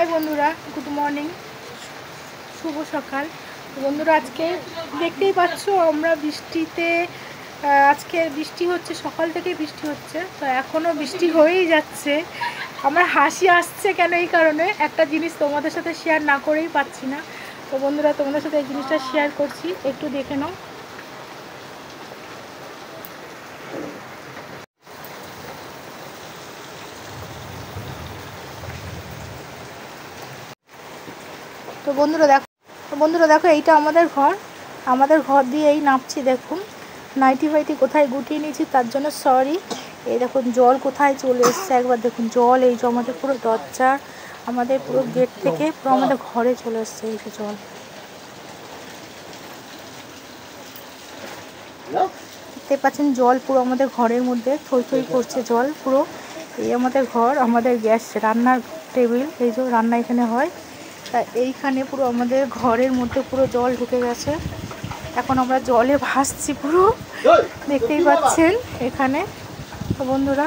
High বন্ধুরা, good morning, শুভ সকাল। বন্ধুরা আজকে দেখতেই পাচ্ছ আমরা বৃষ্টিতে, আজকে বৃষ্টি হচ্ছে, সকাল থেকে বৃষ্টি হচ্ছে, তো এখনও বৃষ্টি হয়েই যাচ্ছে। আমার হাসি আসছে কেন, এই কারণে একটা জিনিস তোমাদের সাথে শেয়ার না করেই পাচ্ছি না। তো বন্ধুরা তোমাদের সাথে এই জিনিসটা শেয়ার করছি, একটু দেখে নাও। তো বন্ধুরা দেখো এইটা আমাদের ঘর দিয়ে এই নামছি। দেখুন নাইটি ফাইটি কোথায় গুটিয়ে নিয়েছি, তার জন্য সরি। এই দেখুন জল কোথায় চলে এসছে, একবার দেখুন জল এই যে আমাদের পুরো দরজা, আমাদের পুরো গেট থেকে পুরো আমাদের ঘরে চলে এসছে এই যে জল। দেখতে পাচ্ছেন জল পুরো আমাদের ঘরের মধ্যে থই থই করছে জল পুরো। এই আমাদের ঘর, আমাদের গ্যাস রান্নার টেবিল, এই যে রান্না এখানে হয়, তা এইখানে পুরো আমাদের ঘরের মধ্যে পুরো জল ঢুকে গেছে। এখন আমরা জলে ভাসছি পুরো, দেখতেই পাচ্ছেন এখানে। তো বন্ধুরা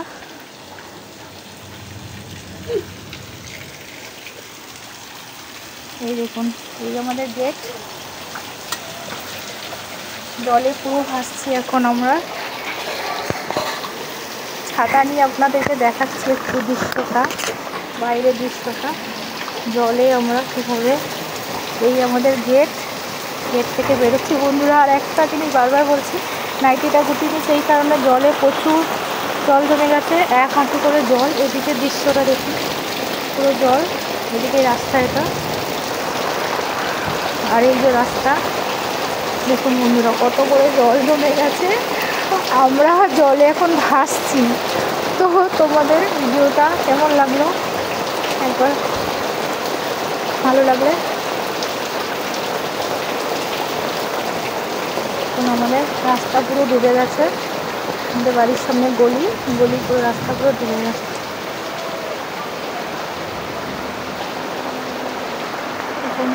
এই দেখুন, এই আমাদের গেট, জলে পুরো ভাসছি। এখন আমরা ছাতা নিয়ে আপনাদেরকে দেখাচ্ছি একটু দৃশ্যটা, বাইরের দৃশ্যটা, জলে আমরা কীভাবে, এই আমাদের গেট থেকে বেরোচ্ছি। বন্ধুরা আর একটা জিনিস বারবার বলছি, নাইটিটা গুটিনি, সেই কারণে জলে প্রচুর জল জমে গেছে, 1 হাঁটু করে জল। এদিকে দৃশ্যটা দেখুন, পুরো জল, এদিকে রাস্তা এটা, আর এই যে রাস্তা দেখুন বন্ধুরা কত করে জল জমে গেছে, আমরা জলে এখন ভাসছি। তো তোমাদের ভিডিওটা কেমন লাগলো একবার ভালো লাগলে আমাদের রাস্তা পুরো ডুবে গেছে, আমাদের বাড়ির সামনে গলি পুরো রাস্তা পুরো ডুবে গেছে।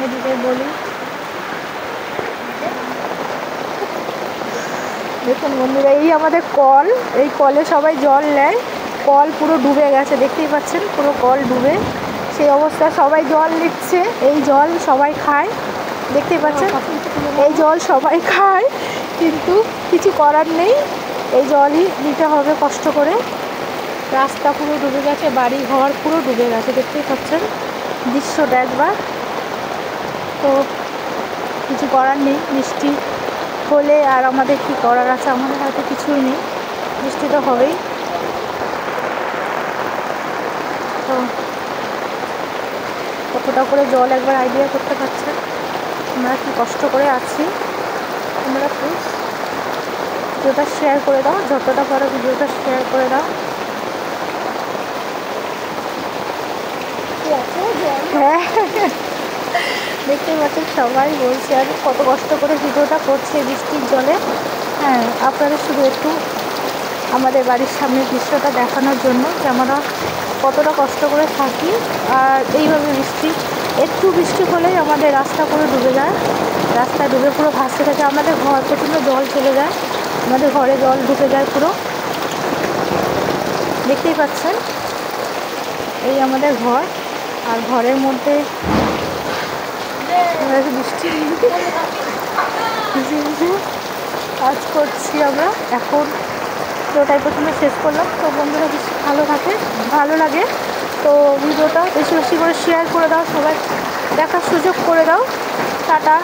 এদিকে গলি দেখুন বন্ধুরা, এই আমাদের কল, এই কলে সবাই জল নেয়, কল পুরো ডুবে গেছে, দেখতেই পাচ্ছেন পুরো কল ডুবে, সেই অবস্থায় সবাই জল নিচ্ছে। এই জল সবাই খায়, দেখতেই পাচ্ছেন এই জল সবাই খায়, কিন্তু কিছু করার নেই, এই জলই নিতে হবে কষ্ট করে। রাস্তা পুরো ডুবে গেছে, বাড়ি ঘর পুরো ডুবে গেছে, দেখতেই পাচ্ছেন দৃশ্যটা একবার। তো কিছু করার নেই, বৃষ্টি হলে আর আমাদের কি করার আছে, আমাদের হাতে কিছুই নেই, বৃষ্টি তো হবেই। তো কতটা করে জল একবার আইডিয়া করতে পারছেন আমরা কি কষ্ট করে আছি। তোমরা প্লিজ ভিডিওটা শেয়ার করে দাও, যতটা পারো ভিডিওটা শেয়ার করে দাও। হ্যাঁ দেখতেই পাচ্ছেন সবাই বলছে আর কত কষ্ট করে ভিডিওটা করছে বৃষ্টির জলে। হ্যাঁ, আপনাদের শুধু একটু আমাদের বাড়ির সামনের দৃশ্যটা দেখানোর জন্য যে আমরা কতটা কষ্ট করে থাকি। আর এইভাবে একটু বৃষ্টি হলেই আমাদের রাস্তা পুরো ডুবে যায়, রাস্তা ডুবে পুরো ভাসতে থাকে, আমাদের ঘর প্রচণ্ড জল চলে যায়, আমাদের ঘরে জল ঢুকে যায় পুরো, দেখতেই পাচ্ছেন এই আমাদের ঘর। আর ঘরের মধ্যে বৃষ্টি কাজ করছি আমরা এখন, ভিডিওটাই প্রথমে শেষ করলাম। তো বন্ধুরা বেশি ভালো লাগে তো ভিডিওটা বেশি বেশি করে শেয়ার করে দাও, সবাই দেখার সুযোগ করে দাও। টাটা।